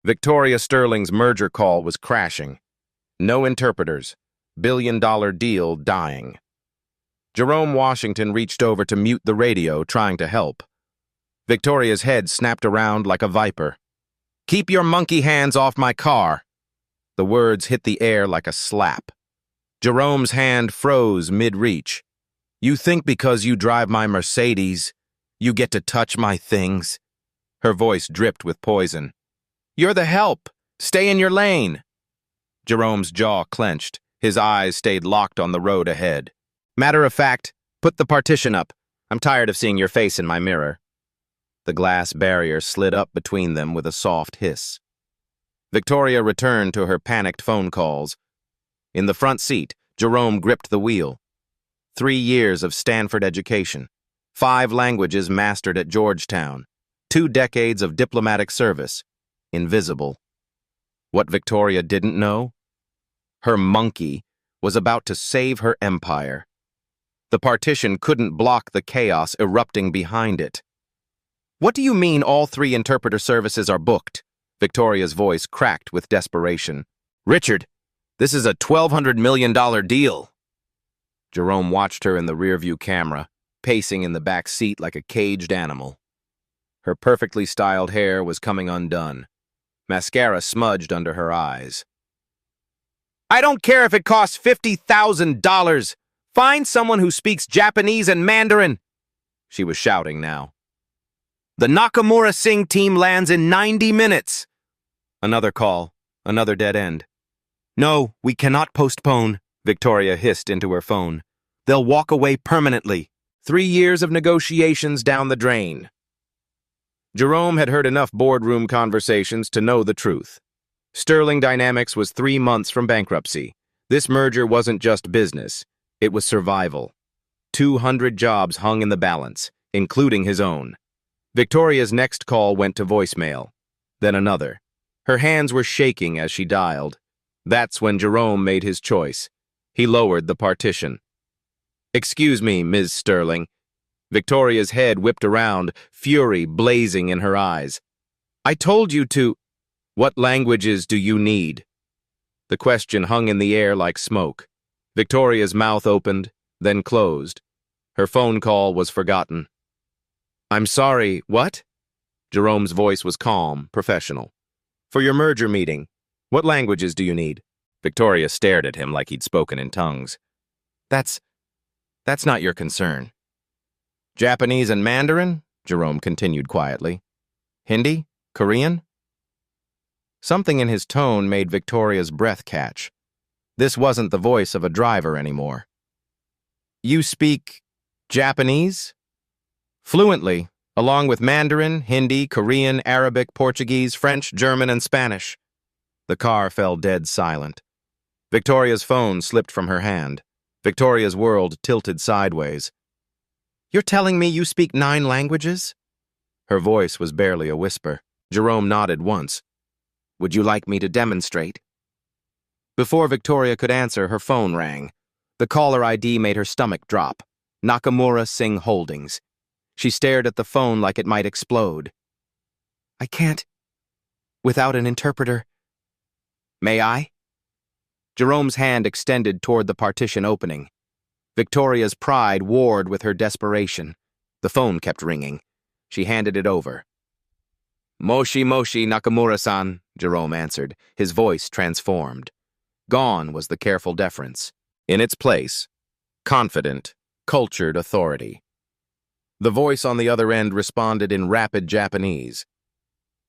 Victoria Sterling's merger call was crashing. No interpreters. Billion-dollar deal dying. Jerome Washington reached over to mute the radio, trying to help. Victoria's head snapped around like a viper. "Keep your monkey hands off my car." The words hit the air like a slap. Jerome's hand froze mid-reach. "You think because you drive my Mercedes, you get to touch my things?" Her voice dripped with poison. "You're the help. Stay in your lane." Jerome's jaw clenched. His eyes stayed locked on the road ahead. "Matter of fact, put the partition up. I'm tired of seeing your face in my mirror." The glass barrier slid up between them with a soft hiss. Victoria returned to her panicked phone calls. In the front seat, Jerome gripped the wheel. 3 years of Stanford education, 5 languages mastered at Georgetown, 2 decades of diplomatic service. Invisible. What Victoria didn't know? Her monkey was about to save her empire. The partition couldn't block the chaos erupting behind it. "What do you mean all 3 interpreter services are booked?" Victoria's voice cracked with desperation. "Richard, this is a $1,200 million deal." Jerome watched her in the rearview camera, pacing in the back seat like a caged animal. Her perfectly styled hair was coming undone. Mascara smudged under her eyes. "I don't care if it costs $50,000. Find someone who speaks Japanese and Mandarin," she was shouting now. "The Nakamura Singh team lands in 90 minutes. Another call, another dead end. "No, we cannot postpone," Victoria hissed into her phone. "They'll walk away permanently. 3 years of negotiations down the drain." Jerome had heard enough boardroom conversations to know the truth. Sterling Dynamics was 3 months from bankruptcy. This merger wasn't just business. It was survival. 200 jobs hung in the balance, including his own. Victoria's next call went to voicemail. Then another. Her hands were shaking as she dialed. That's when Jerome made his choice. He lowered the partition. "Excuse me, Ms. Sterling." Victoria's head whipped around, fury blazing in her eyes. "I told you to—" "What languages do you need?" The question hung in the air like smoke. Victoria's mouth opened, then closed. Her phone call was forgotten. "I'm sorry, what?" Jerome's voice was calm, professional. "For your merger meeting, what languages do you need?" Victoria stared at him like he'd spoken in tongues. That's not your concern." "Japanese and Mandarin?" Jerome continued quietly. "Hindi? Korean?" Something in his tone made Victoria's breath catch. This wasn't the voice of a driver anymore. "You speak Japanese?" "Fluently, along with Mandarin, Hindi, Korean, Arabic, Portuguese, French, German, and Spanish." The car fell dead silent. Victoria's phone slipped from her hand. Victoria's world tilted sideways. "You're telling me you speak 9 languages?" Her voice was barely a whisper. Jerome nodded once. "Would you like me to demonstrate?" Before Victoria could answer, her phone rang. The caller ID made her stomach drop. Nakamura Singh Holdings. She stared at the phone like it might explode. "I can't. Without an interpreter." "May I?" Jerome's hand extended toward the partition opening. Victoria's pride warred with her desperation. The phone kept ringing. She handed it over. "Moshi Moshi Nakamura-san," Jerome answered, his voice transformed. Gone was the careful deference. In its place, confident, cultured authority. The voice on the other end responded in rapid Japanese.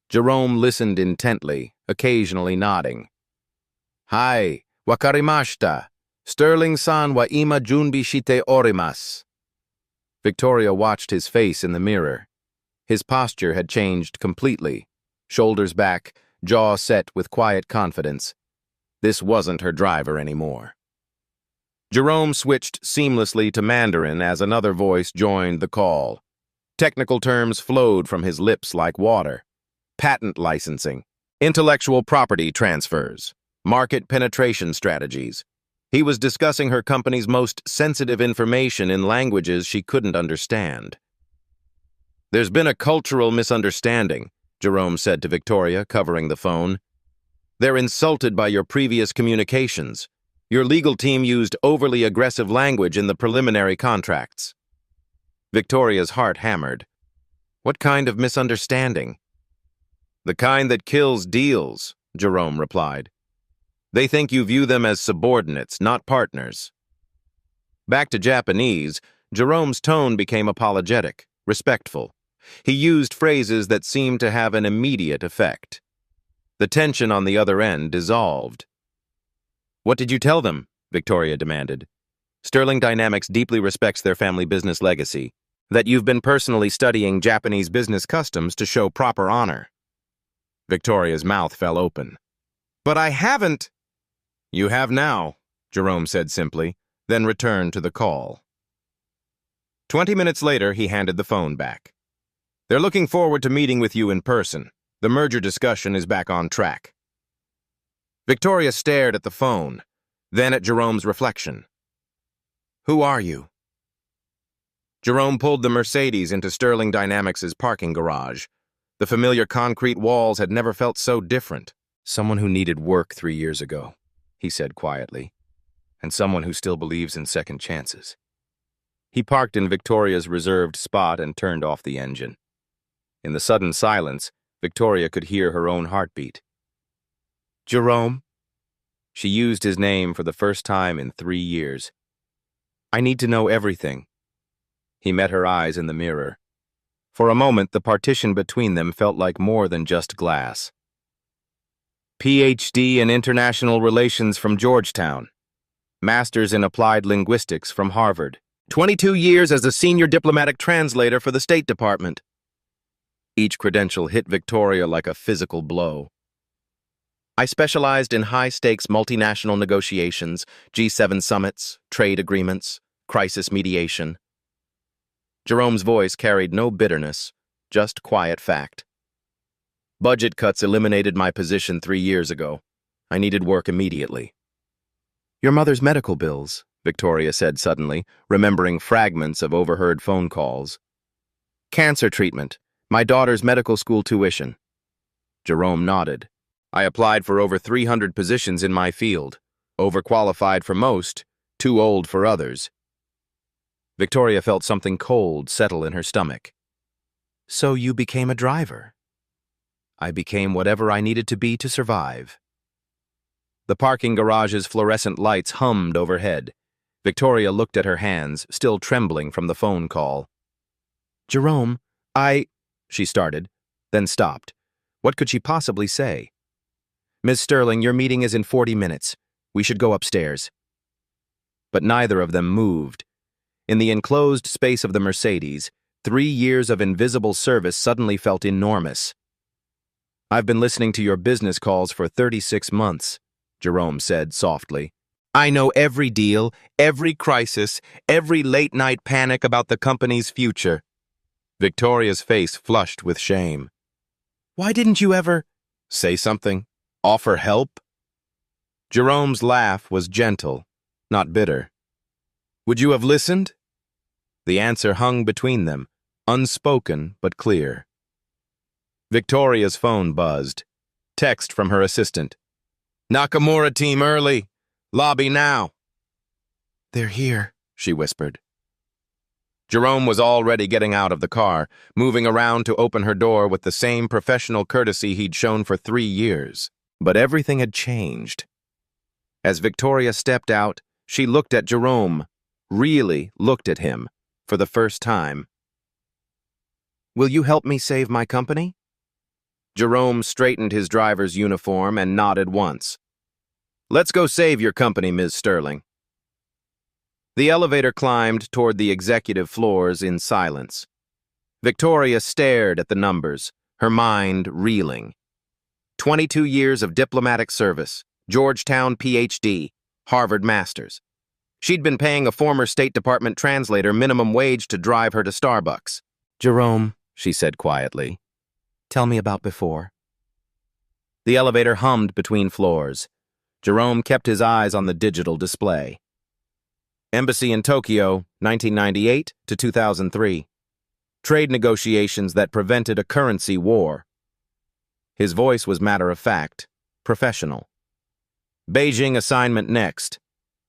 Jerome listened intently, occasionally nodding. "Hai, wakarimashita. Sterling-san wa ima junbi shite orimasu." Victoria watched his face in the mirror. His posture had changed completely. Shoulders back, jaw set with quiet confidence. This wasn't her driver anymore. Jerome switched seamlessly to Mandarin as another voice joined the call. Technical terms flowed from his lips like water. Patent licensing, intellectual property transfers, market penetration strategies. He was discussing her company's most sensitive information in languages she couldn't understand. "There's been a cultural misunderstanding," Jerome said to Victoria, covering the phone. "They're insulted by your previous communications. Your legal team used overly aggressive language in the preliminary contracts." Victoria's heart hammered. What kind of misunderstanding? "The kind that kills deals," Jerome replied. "They think you view them as subordinates, not partners." Back to Japanese, Jerome's tone became apologetic, respectful. He used phrases that seemed to have an immediate effect. The tension on the other end dissolved. "What did you tell them?" Victoria demanded. "Sterling Dynamics deeply respects their family business legacy, that you've been personally studying Japanese business customs to show proper honor." Victoria's mouth fell open. "But I haven't." "You have now," Jerome said simply, then returned to the call. 20 minutes later, he handed the phone back. "They're looking forward to meeting with you in person. The merger discussion is back on track." Victoria stared at the phone, then at Jerome's reflection. "Who are you?" Jerome pulled the Mercedes into Sterling Dynamics' parking garage. The familiar concrete walls had never felt so different. "Someone who needed work 3 years ago," he said quietly, "and someone who still believes in second chances." He parked in Victoria's reserved spot and turned off the engine. In the sudden silence, Victoria could hear her own heartbeat. "Jerome?" She used his name for the first time in 3 years. "I need to know everything." He met her eyes in the mirror. For a moment, the partition between them felt like more than just glass. PhD in International Relations from Georgetown. Master's in Applied Linguistics from Harvard. 22 years as a senior diplomatic translator for the State Department. Each credential hit Victoria like a physical blow. "I specialized in high-stakes multinational negotiations, G7 summits, trade agreements, crisis mediation." Jerome's voice carried no bitterness, just quiet fact. "Budget cuts eliminated my position 3 years ago. I needed work immediately." "Your mother's medical bills," Victoria said suddenly, remembering fragments of overheard phone calls. "Cancer treatment, my daughter's medical school tuition." Jerome nodded. "I applied for over 300 positions in my field. Overqualified for most, too old for others." Victoria felt something cold settle in her stomach. "So you became a driver?" "I became whatever I needed to be to survive." The parking garage's fluorescent lights hummed overhead. Victoria looked at her hands, still trembling from the phone call. "Jerome, she started, then stopped. What could she possibly say? "Ms. Sterling, your meeting is in 40 minutes. We should go upstairs." But neither of them moved. In the enclosed space of the Mercedes, 3 years of invisible service suddenly felt enormous. "I've been listening to your business calls for 36 months, Jerome said softly. "I know every deal, every crisis, every late-night panic about the company's future." Victoria's face flushed with shame. "Why didn't you ever say something? Offer help?" Jerome's laugh was gentle, not bitter. "Would you have listened?" The answer hung between them, unspoken but clear. Victoria's phone buzzed. Text from her assistant. "Nakamura team early. Lobby now." "They're here," she whispered. Jerome was already getting out of the car, moving around to open her door with the same professional courtesy he'd shown for 3 years. But everything had changed. As Victoria stepped out, she looked at Jerome, really looked at him, for the first time. "Will you help me save my company?" Jerome straightened his driver's uniform and nodded once. "Let's go save your company, Ms. Sterling." The elevator climbed toward the executive floors in silence. Victoria stared at the numbers, her mind reeling. 22 years of diplomatic service, Georgetown PhD, Harvard Masters. She'd been paying a former State Department translator minimum wage to drive her to Starbucks. "Jerome," she said quietly, "tell me about before." The elevator hummed between floors. Jerome kept his eyes on the digital display. Embassy in Tokyo, 1998 to 2003. Trade negotiations that prevented a currency war. His voice was matter-of-fact, professional. Beijing assignment next.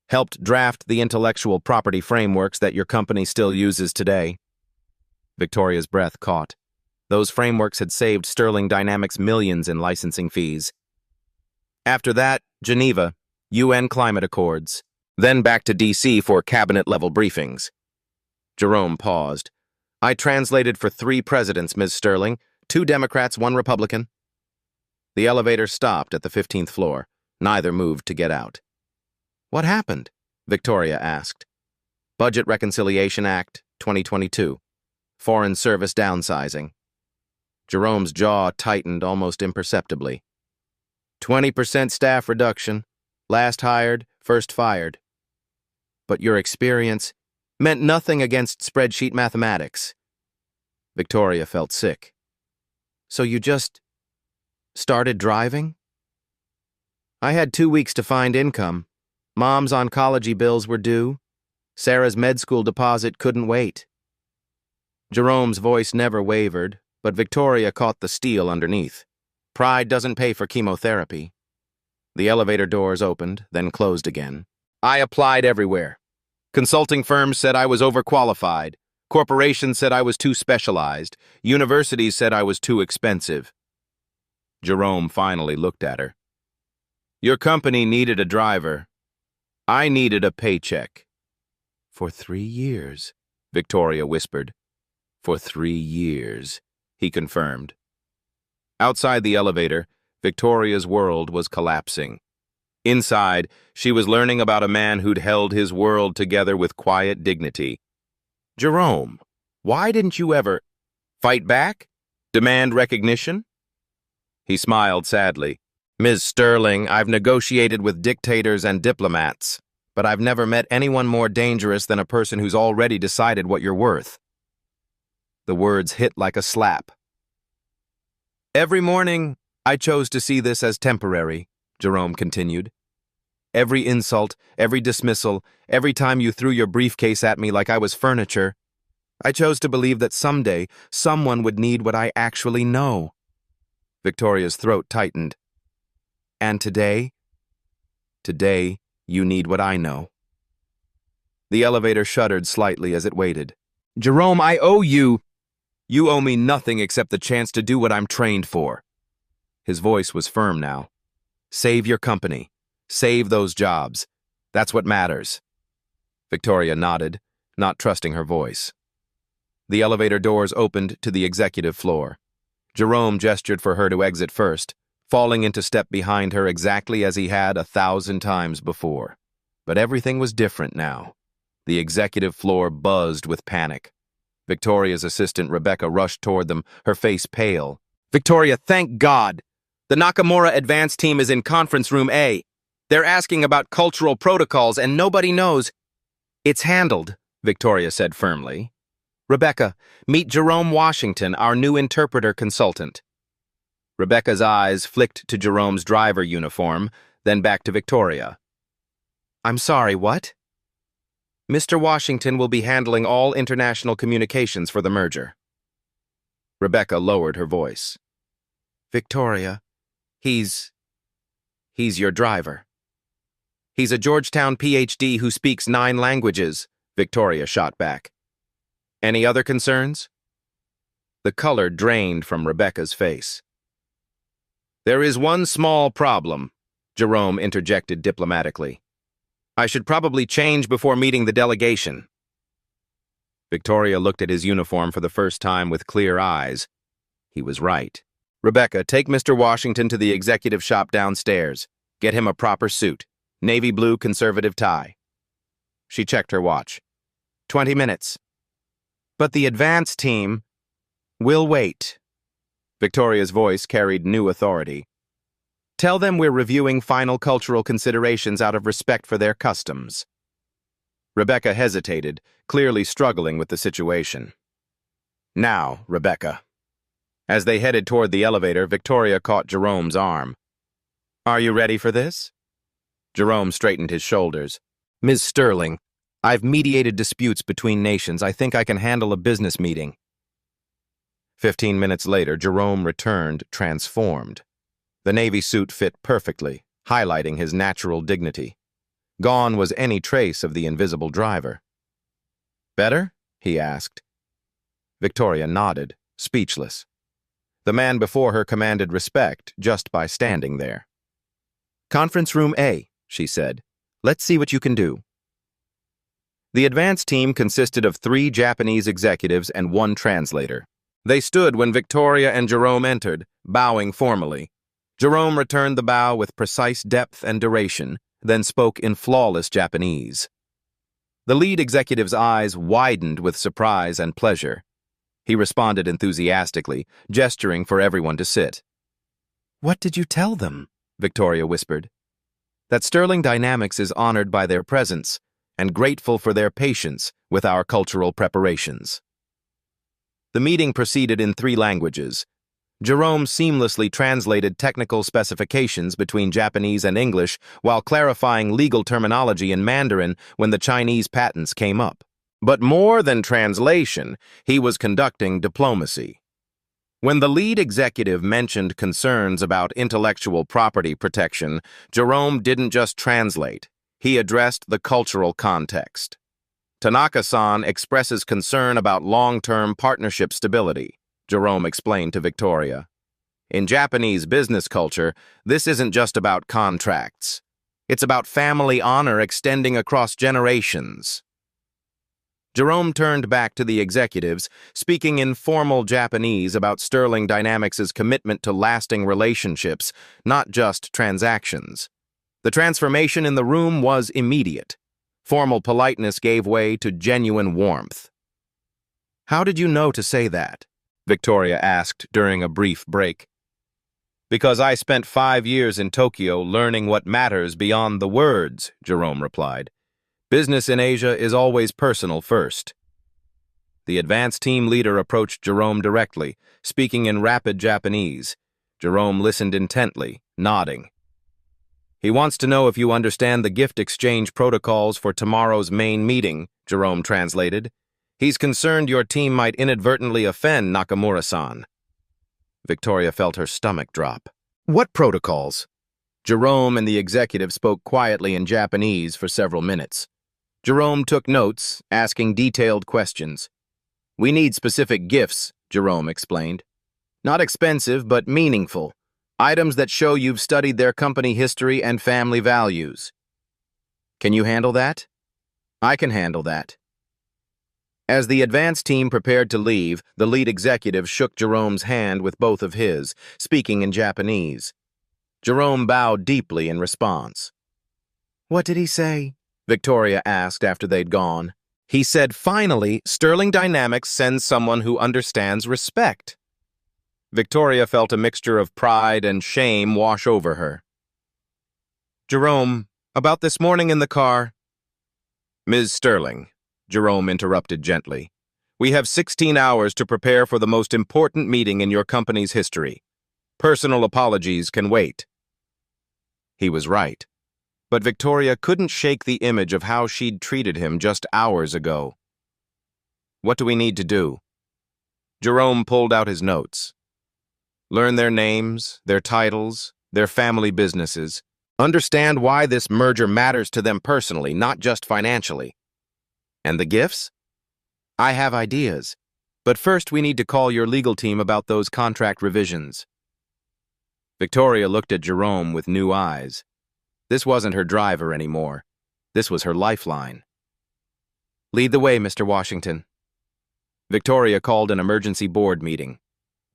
Helped draft the intellectual property frameworks that your company still uses today. Victoria's breath caught. Those frameworks had saved Sterling Dynamics millions in licensing fees. After that, Geneva, UN climate accords. Then back to D.C. for cabinet-level briefings. Jerome paused. I translated for 3 presidents, Ms. Sterling. 2 Democrats, 1 Republican. The elevator stopped at the 15th floor. Neither moved to get out. What happened? Victoria asked. Budget Reconciliation Act, 2022. Foreign Service downsizing. Jerome's jaw tightened almost imperceptibly. 20% staff reduction. Last hired, first fired. But your experience meant nothing against spreadsheet mathematics. Victoria felt sick. So you just started driving? I had 2 weeks to find income. Mom's oncology bills were due. Sarah's med school deposit couldn't wait. Jerome's voice never wavered, but Victoria caught the steel underneath. Pride doesn't pay for chemotherapy. The elevator doors opened, then closed again. I applied everywhere. Consulting firms said I was overqualified. Corporations said I was too specialized. Universities said I was too expensive. Jerome finally looked at her. Your company needed a driver. I needed a paycheck. For 3 years, Victoria whispered. For 3 years, he confirmed. Outside the elevator, Victoria's world was collapsing. Inside, she was learning about a man who'd held his world together with quiet dignity. Jerome, why didn't you ever fight back? Demand recognition? He smiled sadly. Ms. Sterling, I've negotiated with dictators and diplomats, but I've never met anyone more dangerous than a person who's already decided what you're worth. The words hit like a slap. Every morning, I chose to see this as temporary, Jerome continued. Every insult, every dismissal, every time you threw your briefcase at me like I was furniture, I chose to believe that someday someone would need what I actually know. Victoria's throat tightened. And today? Today, you need what I know. The elevator shuddered slightly as it waited. Jerome, I owe you. You owe me nothing except the chance to do what I'm trained for. His voice was firm now. Save your company. Save those jobs. That's what matters. Victoria nodded, not trusting her voice. The elevator doors opened to the executive floor. Jerome gestured for her to exit first, falling into step behind her exactly as he had 1,000 times before. But everything was different now. The executive floor buzzed with panic. Victoria's assistant Rebecca rushed toward them, her face pale. Victoria, thank God! The Nakamura advance team is in conference room A. They're asking about cultural protocols and nobody knows. It's handled, Victoria said firmly. Rebecca, meet Jerome Washington, our new interpreter consultant. Rebecca's eyes flicked to Jerome's driver uniform, then back to Victoria. I'm sorry, what? Mr. Washington will be handling all international communications for the merger. Rebecca lowered her voice. Victoria, he's your driver. He's a Georgetown PhD who speaks 9 languages, Victoria shot back. Any other concerns? The color drained from Rebecca's face. There is one small problem, Jerome interjected diplomatically. I should probably change before meeting the delegation. Victoria looked at his uniform for the first time with clear eyes. He was right. Rebecca, take Mr. Washington to the executive shop downstairs. Get him a proper suit. Navy blue conservative tie. She checked her watch. 20 minutes. But the advance team will wait. Victoria's voice carried new authority. Tell them we're reviewing final cultural considerations out of respect for their customs. Rebecca hesitated, clearly struggling with the situation. Now, Rebecca. As they headed toward the elevator, Victoria caught Jerome's arm. Are you ready for this? Jerome straightened his shoulders. Ms. Sterling, I've mediated disputes between nations. I think I can handle a business meeting. 15 minutes later, Jerome returned, transformed. The Navy suit fit perfectly, highlighting his natural dignity. Gone was any trace of the invisible driver. "Better?" he asked. Victoria nodded, speechless. The man before her commanded respect just by standing there. "Conference room A," she said. "Let's see what you can do." The advance team consisted of 3 Japanese executives and 1 translator. They stood when Victoria and Jerome entered, bowing formally. Jerome returned the bow with precise depth and duration, then spoke in flawless Japanese. The lead executive's eyes widened with surprise and pleasure. He responded enthusiastically, gesturing for everyone to sit. "What did you tell them?" Victoria whispered. "That Sterling Dynamics is honored by their presence and grateful for their patience with our cultural preparations." The meeting proceeded in 3 languages. Jerome seamlessly translated technical specifications between Japanese and English while clarifying legal terminology in Mandarin when the Chinese patents came up. But more than translation, he was conducting diplomacy. When the lead executive mentioned concerns about intellectual property protection, Jerome didn't just translate. He addressed the cultural context. "Tanaka-san expresses concern about long-term partnership stability," Jerome explained to Victoria. "In Japanese business culture, this isn't just about contracts. It's about family honor extending across generations." Jerome turned back to the executives, speaking in formal Japanese about Sterling Dynamics' commitment to lasting relationships, not just transactions. The transformation in the room was immediate. Formal politeness gave way to genuine warmth. "How did you know to say that?" Victoria asked during a brief break. "Because I spent 5 years in Tokyo learning what matters beyond the words," Jerome replied. "Business in Asia is always personal first." The advance team leader approached Jerome directly, speaking in rapid Japanese. Jerome listened intently, nodding. "He wants to know if you understand the gift exchange protocols for tomorrow's main meeting," Jerome translated. "He's concerned your team might inadvertently offend Nakamura-san." Victoria felt her stomach drop. "What protocols?" Jerome and the executive spoke quietly in Japanese for several minutes. Jerome took notes, asking detailed questions. "We need specific gifts," Jerome explained. "Not expensive, but meaningful. Items that show you've studied their company history and family values." "Can you handle that?" "I can handle that." As the advance team prepared to leave, the lead executive shook Jerome's hand with both of his, speaking in Japanese. Jerome bowed deeply in response. "What did he say?" Victoria asked after they'd gone. "He said, finally, Sterling Dynamics sends someone who understands respect." Victoria felt a mixture of pride and shame wash over her. "Jerome, about this morning in the car—" "Ms. Sterling," Jerome interrupted gently, "we have 16 hours to prepare for the most important meeting in your company's history. Personal apologies can wait." He was right. But Victoria couldn't shake the image of how she'd treated him just hours ago. "What do we need to do?" Jerome pulled out his notes. "Learn their names, their titles, their family businesses. Understand why this merger matters to them personally, not just financially. And the gifts? I have ideas. But first we need to call your legal team about those contract revisions." Victoria looked at Jerome with new eyes. This wasn't her driver anymore. This was her lifeline. "Lead the way, Mr. Washington." Victoria called an emergency board meeting.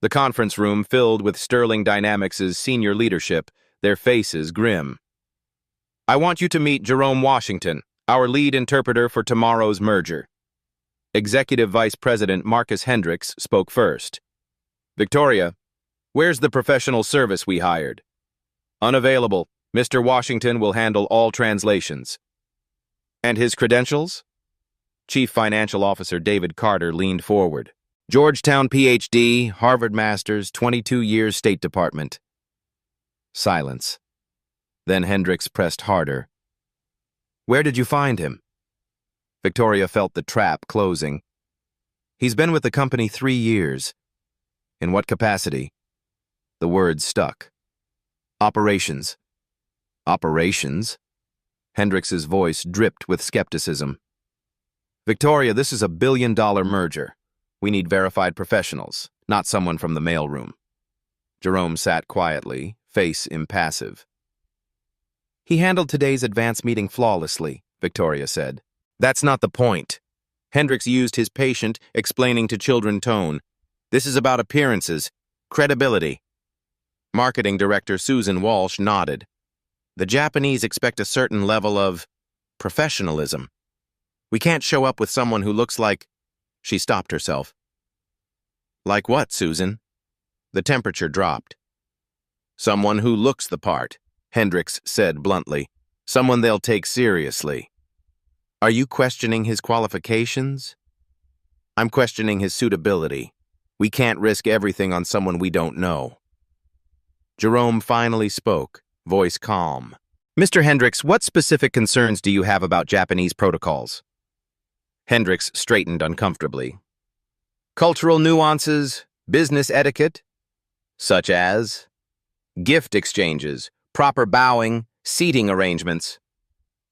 The conference room filled with Sterling Dynamics' senior leadership, their faces grim. "I want you to meet Jerome Washington, our lead interpreter for tomorrow's merger." Executive Vice President Marcus Hendricks spoke first. "Victoria, where's the professional service we hired?" "Unavailable. Mr. Washington will handle all translations." "And his credentials?" Chief Financial Officer David Carter leaned forward. "Georgetown Ph.D., Harvard Masters, 22 years State Department." Silence. Then Hendricks pressed harder. "Where did you find him?" Victoria felt the trap closing. "He's been with the company 3 years. In what capacity? The words stuck. Operations. Operations? Hendrix's voice dripped with skepticism. Victoria, this is a billion-dollar merger. We need verified professionals, not someone from the mailroom. Jerome sat quietly, face impassive. He handled today's advance meeting flawlessly, Victoria said. That's not the point. Hendrix used his patient, explaining to children tone. This is about appearances, credibility. Marketing Director Susan Walsh nodded. The Japanese expect a certain level of professionalism. We can't show up with someone who looks like... She stopped herself. Like what, Susan? The temperature dropped. Someone who looks the part, Hendrix said bluntly. Someone they'll take seriously. Are you questioning his qualifications? I'm questioning his suitability. We can't risk everything on someone we don't know. Jerome finally spoke, voice calm. Mr. Hendrix, what specific concerns do you have about Japanese protocols? Hendrix straightened uncomfortably. Cultural nuances, business etiquette, such as gift exchanges, proper bowing, seating arrangements.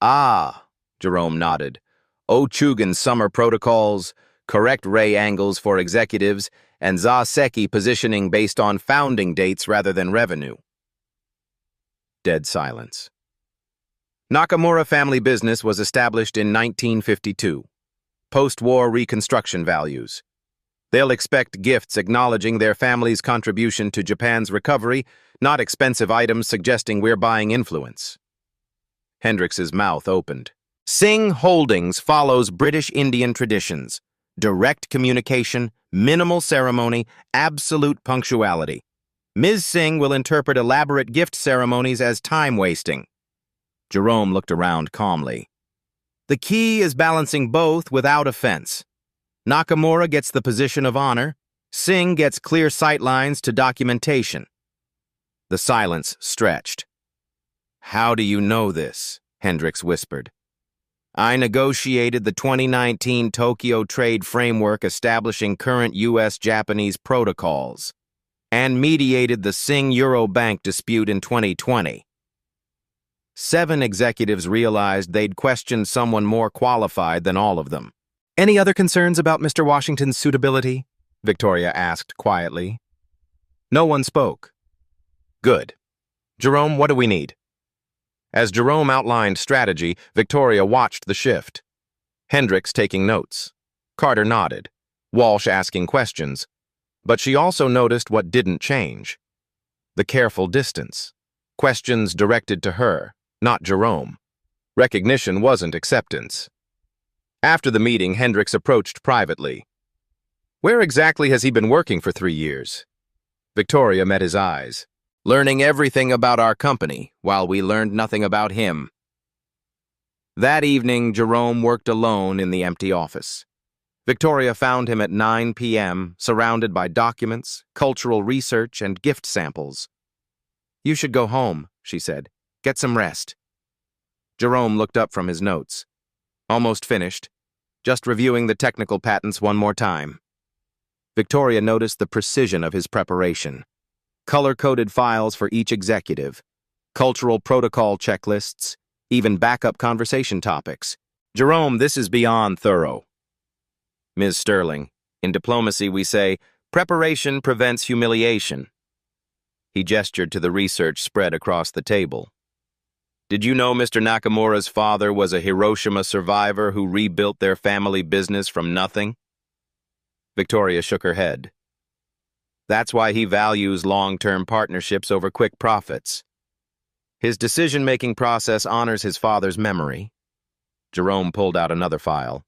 Ah, Jerome nodded. Ochugan summer protocols, correct ray angles for executives, and Zaseki positioning based on founding dates rather than revenue. Dead silence. Nakamura family business was established in 1952. Post-war reconstruction values. They'll expect gifts acknowledging their family's contribution to Japan's recovery, not expensive items suggesting we're buying influence. Hendrix's mouth opened. Singh Holdings follows British Indian traditions. Direct communication, minimal ceremony, absolute punctuality. Ms. Singh will interpret elaborate gift ceremonies as time-wasting. Jerome looked around calmly. The key is balancing both without offense. Nakamura gets the position of honor. Singh gets clear sightlines to documentation. The silence stretched. How do you know this? Hendrix whispered. I negotiated the 2019 Tokyo Trade Framework establishing current U.S.-Japanese protocols and mediated the Singh-Euro Bank dispute in 2020. 7 executives realized they'd questioned someone more qualified than all of them. Any other concerns about Mr. Washington's suitability? Victoria asked quietly. No one spoke. Good. Jerome, what do we need? As Jerome outlined strategy, Victoria watched the shift. Hendrix taking notes. Carter nodded. Walsh asking questions. But she also noticed what didn't change. The careful distance. Questions directed to her, not Jerome. Recognition wasn't acceptance. After the meeting, Hendrix approached privately. Where exactly has he been working for 3 years? Victoria met his eyes. Learning everything about our company, while we learned nothing about him. That evening, Jerome worked alone in the empty office. Victoria found him at 9 p.m., surrounded by documents, cultural research, and gift samples. You should go home, she said. Get some rest. Jerome looked up from his notes. Almost finished. Just reviewing the technical patents one more time. Victoria noticed the precision of his preparation. Color-coded files for each executive, cultural protocol checklists, even backup conversation topics. Jerome, this is beyond thorough. Ms. Sterling, in diplomacy we say, preparation prevents humiliation. He gestured to the research spread across the table. Did you know Mr. Nakamura's father was a Hiroshima survivor who rebuilt their family business from nothing? Victoria shook her head. That's why he values long-term partnerships over quick profits. His decision-making process honors his father's memory. Jerome pulled out another file.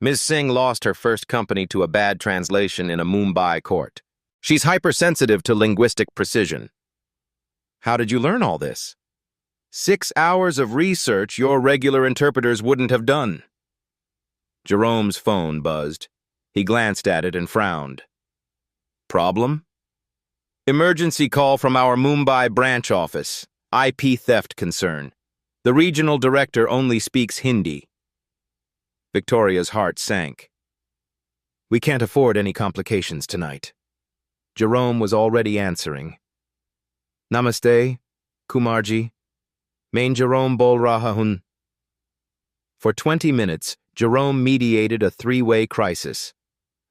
Ms. Singh lost her first company to a bad translation in a Mumbai court. She's hypersensitive to linguistic precision. How did you learn all this? 6 hours of research your regular interpreters wouldn't have done. Jerome's phone buzzed. He glanced at it and frowned. Problem? Emergency call from our Mumbai branch office. IP theft concern. The regional director only speaks Hindi. Victoria's heart sank. We can't afford any complications tonight. Jerome was already answering. Namaste, Kumarji. Main Jerome bol raha hun. For 20 minutes, Jerome mediated a three-way crisis.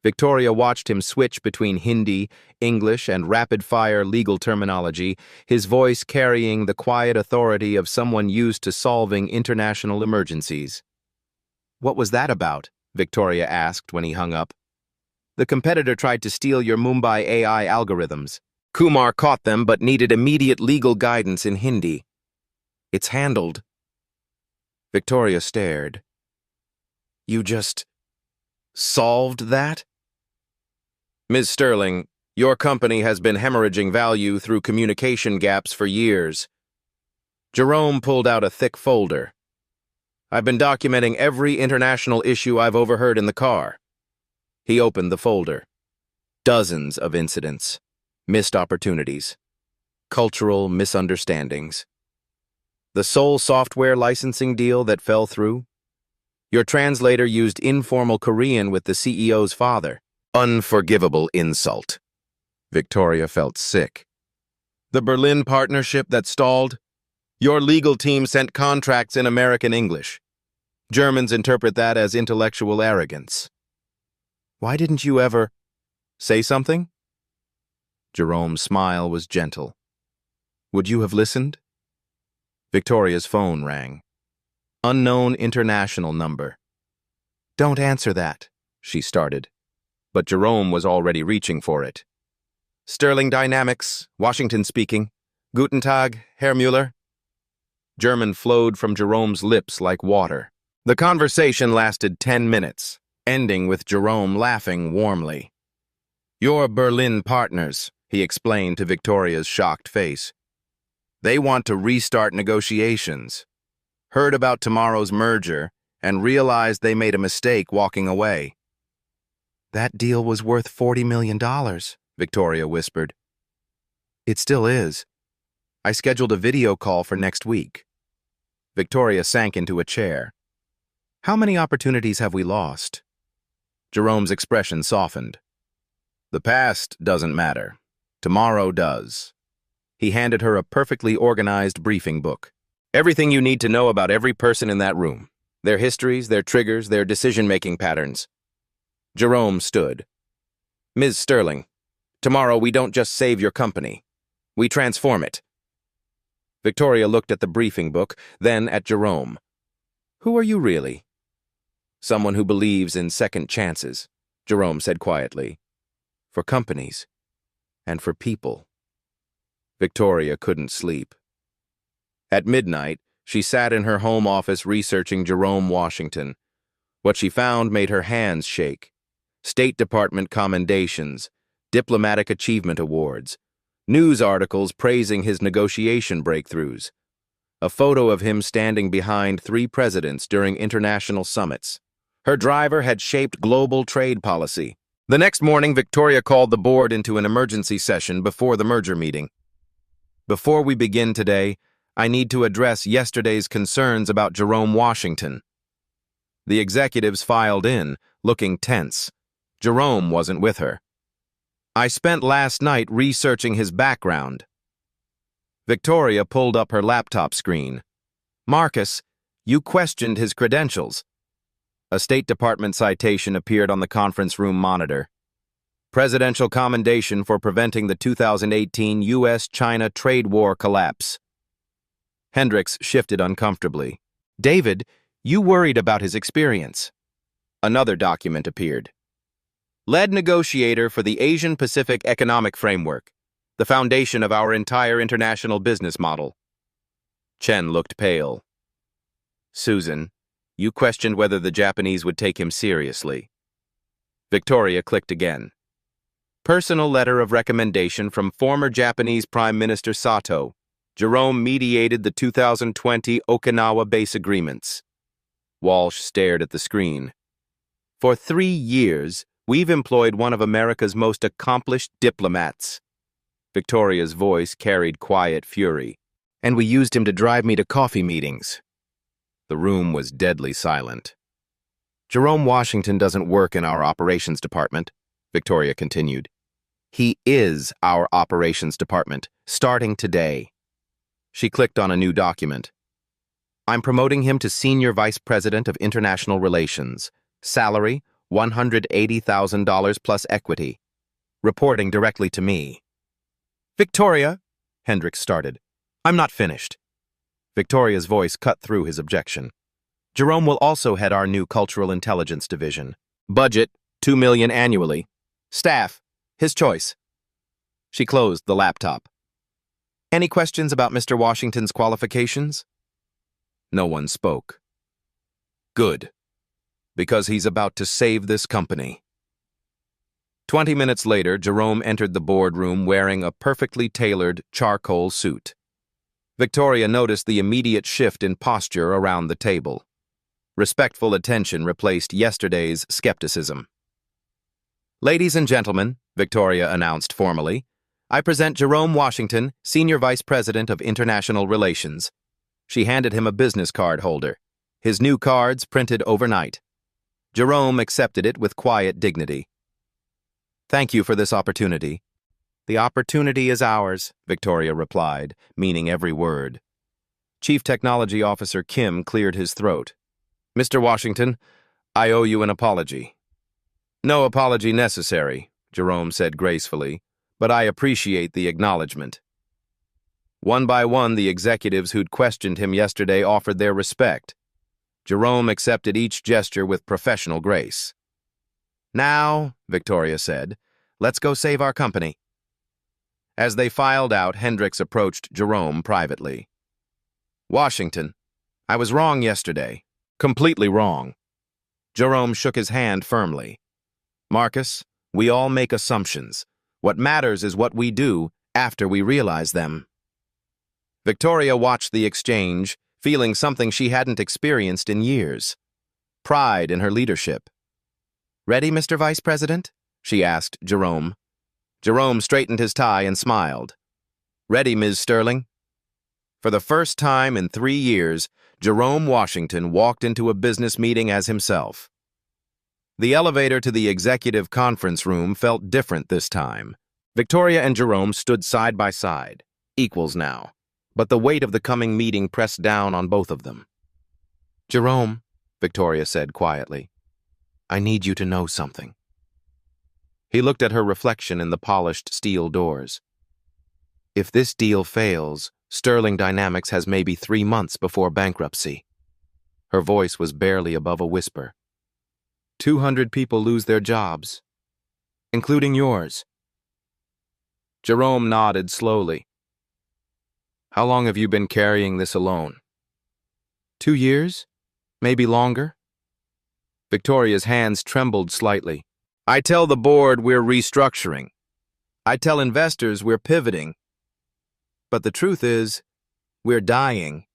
Victoria watched him switch between Hindi, English, and rapid-fire legal terminology, his voice carrying the quiet authority of someone used to solving international emergencies. "What was that about?" Victoria asked when he hung up. "The competitor tried to steal your Mumbai AI algorithms. Kumar caught them but needed immediate legal guidance in Hindi. It's handled." Victoria stared. "You just solved that?" "Ms. Sterling, your company has been hemorrhaging value through communication gaps for years." Jerome pulled out a thick folder. "I've been documenting every international issue I've overheard in the car." He opened the folder. Dozens of incidents, missed opportunities, cultural misunderstandings. The sole software licensing deal that fell through? Your translator used informal Korean with the CEO's father. Unforgivable insult. Victoria felt sick. The Berlin partnership that stalled? Your legal team sent contracts in American English. Germans interpret that as intellectual arrogance. Why didn't you ever say something? Jerome's smile was gentle. Would you have listened? Victoria's phone rang. Unknown international number. Don't answer that, she started. But Jerome was already reaching for it. Sterling Dynamics, Washington speaking. Guten Tag, Herr Müller. German flowed from Jerome's lips like water. The conversation lasted 10 minutes, ending with Jerome laughing warmly. Your Berlin partners, he explained to Victoria's shocked face. They want to restart negotiations. Heard about tomorrow's merger and realized they made a mistake walking away. That deal was worth $40 million, Victoria whispered. It still is. I scheduled a video call for next week. Victoria sank into a chair. How many opportunities have we lost? Jerome's expression softened. The past doesn't matter. Tomorrow does. He handed her a perfectly organized briefing book. Everything you need to know about every person in that room. Their histories, their triggers, their decision-making patterns. Jerome stood. Ms. Sterling, tomorrow we don't just save your company. We transform it. Victoria looked at the briefing book, then at Jerome. Who are you really? Someone who believes in second chances, Jerome said quietly. For companies. And for people. Victoria couldn't sleep. At midnight, she sat in her home office researching Jerome Washington. What she found made her hands shake. State Department commendations, diplomatic achievement awards, news articles praising his negotiation breakthroughs, a photo of him standing behind 3 presidents during international summits. Her driver had shaped global trade policy. The next morning, Victoria called the board into an emergency session before the merger meeting. Before we begin today, I need to address yesterday's concerns about Jerome Washington. The executives filed in, looking tense. Jerome wasn't with her. I spent last night researching his background. Victoria pulled up her laptop screen. Marcus, you questioned his credentials. A State Department citation appeared on the conference room monitor. Presidential commendation for preventing the 2018 U.S.-China trade war collapse. Hendricks shifted uncomfortably. David, you worried about his experience. Another document appeared. Lead negotiator for the Asian-Pacific Economic Framework, the foundation of our entire international business model. Chen looked pale. Susan, you questioned whether the Japanese would take him seriously. Victoria clicked again. Personal letter of recommendation from former Japanese Prime Minister Sato. Jerome mediated the 2020 Okinawa base agreements. Walsh stared at the screen. For 3 years, we've employed one of America's most accomplished diplomats. Victoria's voice carried quiet fury. And we used him to drive me to coffee meetings. The room was deadly silent. Jerome Washington doesn't work in our operations department, Victoria continued. He is our operations department, starting today. She clicked on a new document. I'm promoting him to Senior Vice President of International Relations. Salary, $180,000 plus equity. Reporting directly to me. Victoria, Hendricks started. I'm not finished. Victoria's voice cut through his objection. Jerome will also head our new Cultural Intelligence Division. Budget, $2 million annually. Staff, his choice. She closed the laptop. Any questions about Mr. Washington's qualifications? No one spoke. Good, because he's about to save this company. 20 minutes later, Jerome entered the boardroom wearing a perfectly tailored charcoal suit. Victoria noticed the immediate shift in posture around the table. Respectful attention replaced yesterday's skepticism. Ladies and gentlemen, Victoria announced formally, I present Jerome Washington, Senior Vice President of International Relations. She handed him a business card holder, his new cards printed overnight. Jerome accepted it with quiet dignity. Thank you for this opportunity. The opportunity is ours, Victoria replied, meaning every word. Chief Technology Officer Kim cleared his throat. Mr. Washington, I owe you an apology. No apology necessary, Jerome said gracefully, but I appreciate the acknowledgement. One by one, the executives who'd questioned him yesterday offered their respect. Jerome accepted each gesture with professional grace. Now, Victoria said, let's go save our company. As they filed out, Hendricks approached Jerome privately. Washington, I was wrong yesterday. Completely wrong. Jerome shook his hand firmly. Marcus, we all make assumptions. What matters is what we do after we realize them. Victoria watched the exchange, feeling something she hadn't experienced in years. Pride in her leadership. Ready, Mr. Vice President? She asked Jerome. Jerome straightened his tie and smiled. Ready, Ms. Sterling? For the first time in 3 years, Jerome Washington walked into a business meeting as himself. The elevator to the executive conference room felt different this time. Victoria and Jerome stood side by side, equals now, but the weight of the coming meeting pressed down on both of them. Jerome, Victoria said quietly, I need you to know something. He looked at her reflection in the polished steel doors. If this deal fails, Sterling Dynamics has maybe 3 months before bankruptcy. Her voice was barely above a whisper. 200 people lose their jobs, including yours. Jerome nodded slowly. How long have you been carrying this alone? 2 years? Maybe longer? Victoria's hands trembled slightly. I tell the board we're restructuring. I tell investors we're pivoting. But the truth is, we're dying.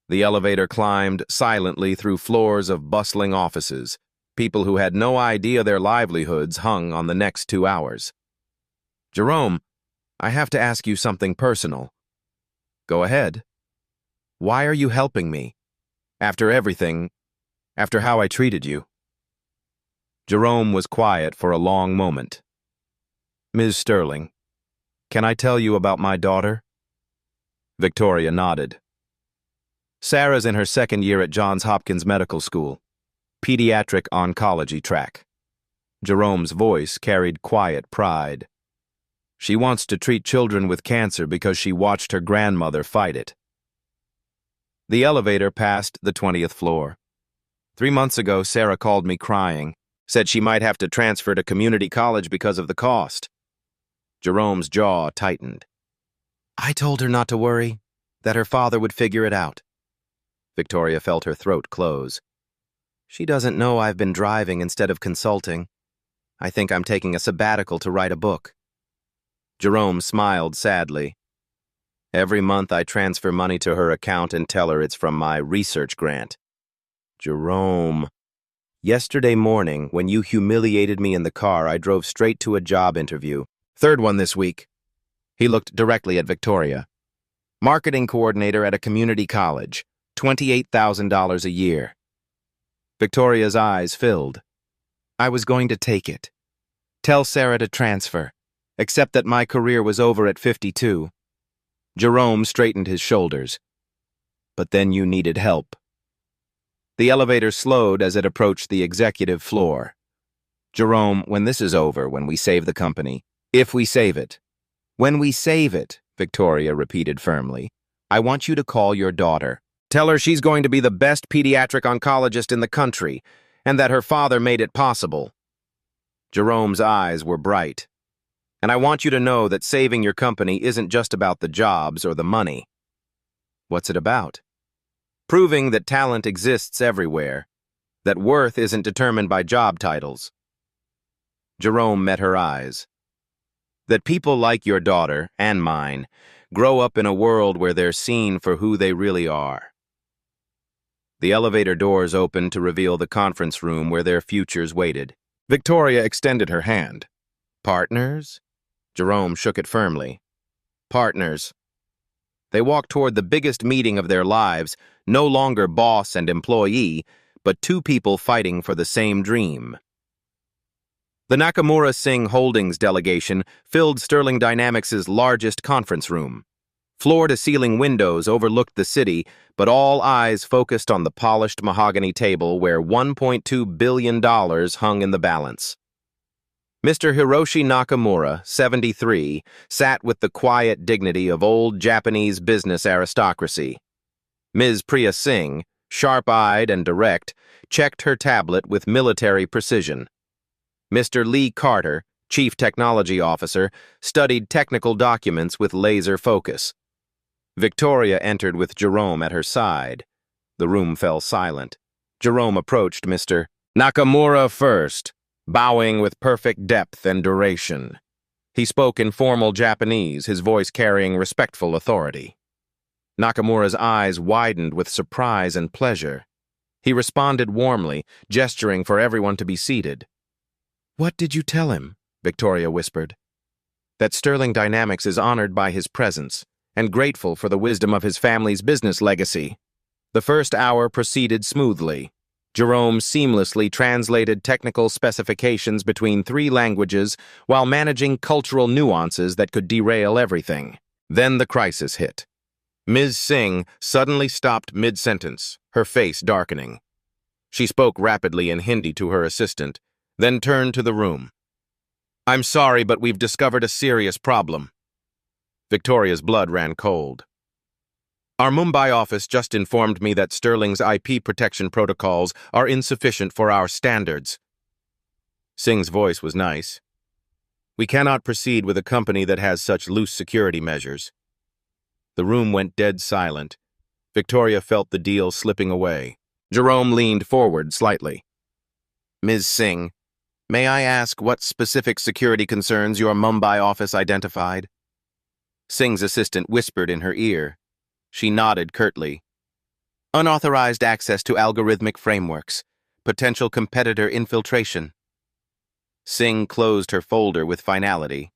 The elevator climbed silently through floors of bustling offices. People who had no idea their livelihoods hung on the next 2 hours. Jerome, I have to ask you something personal. Go ahead. Why are you helping me? After everything, after how I treated you. Jerome was quiet for a long moment. Ms. Sterling, can I tell you about my daughter? Victoria nodded. Sarah's in her 2nd year at Johns Hopkins Medical School. Pediatric oncology track. Jerome's voice carried quiet pride. She wants to treat children with cancer because she watched her grandmother fight it. The elevator passed the 20th floor. 3 months ago, Sarah called me crying, said she might have to transfer to community college because of the cost. Jerome's jaw tightened. I told her not to worry, that her father would figure it out. Victoria felt her throat close. She doesn't know I've been driving instead of consulting. I think I'm taking a sabbatical to write a book. Jerome smiled sadly. Every month I transfer money to her account and tell her it's from my research grant. Jerome. Yesterday morning, when you humiliated me in the car, I drove straight to a job interview. 3rd one this week. He looked directly at Victoria. Marketing coordinator at a community college. $28,000 a year. Victoria's eyes filled. I was going to take it. Tell Sarah to transfer. except that my career was over at 52. Jerome straightened his shoulders. But then you needed help. The elevator slowed as it approached the executive floor. Jerome, when this is over, when we save the company, if we save it. When we save it, Victoria repeated firmly. I want you to call your daughter. Tell her she's going to be the best pediatric oncologist in the country, and that her father made it possible. Jerome's eyes were bright. And I want you to know that saving your company isn't just about the jobs or the money. What's it about? Proving that talent exists everywhere, that worth isn't determined by job titles. Jerome met her eyes. That people like your daughter, and mine, grow up in a world where they're seen for who they really are. The elevator doors opened to reveal the conference room where their futures waited. Victoria extended her hand. Partners? Jerome shook it firmly. Partners. They walked toward the biggest meeting of their lives, no longer boss and employee, but two people fighting for the same dream. The Nakamura Singh Holdings delegation filled Sterling Dynamics' largest conference room. Floor-to-ceiling windows overlooked the city, but all eyes focused on the polished mahogany table where $1.2 billion hung in the balance. Mr. Hiroshi Nakamura, 73, sat with the quiet dignity of old Japanese business aristocracy. Ms. Priya Singh, sharp-eyed and direct, checked her tablet with military precision. Mr. Lee Carter, Chief Technology Officer, studied technical documents with laser focus. Victoria entered with Jerome at her side. The room fell silent. Jerome approached Mr. Nakamura first, bowing with perfect depth and duration. He spoke in formal Japanese, his voice carrying respectful authority. Nakamura's eyes widened with surprise and pleasure. He responded warmly, gesturing for everyone to be seated. What did you tell him? Victoria whispered. That Sterling Dynamics is honored by his presence and grateful for the wisdom of his family's business legacy. The first hour proceeded smoothly. Jerome seamlessly translated technical specifications between 3 languages while managing cultural nuances that could derail everything. Then the crisis hit. Ms. Singh suddenly stopped mid-sentence, her face darkening. She spoke rapidly in Hindi to her assistant, then turned to the room. I'm sorry, but we've discovered a serious problem. Victoria's blood ran cold. Our Mumbai office just informed me that Sterling's IP protection protocols are insufficient for our standards. Singh's voice was nice. We cannot proceed with a company that has such loose security measures. The room went dead silent. Victoria felt the deal slipping away. Jerome leaned forward slightly. Ms. Singh, may I ask what specific security concerns your Mumbai office identified? Singh's assistant whispered in her ear. She nodded curtly. Unauthorized access to algorithmic frameworks. Potential competitor infiltration. Singh closed her folder with finality.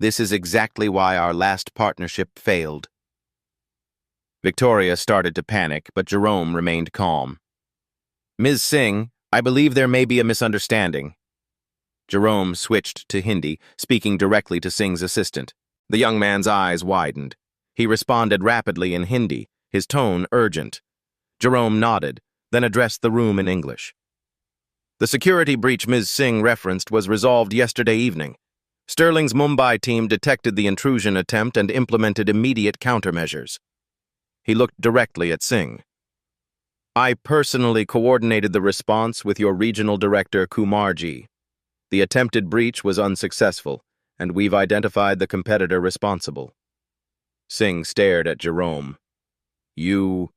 This is exactly why our last partnership failed. Victoria started to panic, but Jerome remained calm. Ms. Singh, I believe there may be a misunderstanding. Jerome switched to Hindi, speaking directly to Singh's assistant. The young man's eyes widened. He responded rapidly in Hindi, his tone urgent. Jerome nodded, then addressed the room in English. The security breach Ms. Singh referenced was resolved yesterday evening. Sterling's Mumbai team detected the intrusion attempt and implemented immediate countermeasures. He looked directly at Singh. I personally coordinated the response with your regional director, Kumarji. The attempted breach was unsuccessful, and we've identified the competitor responsible. Singh stared at Jerome. You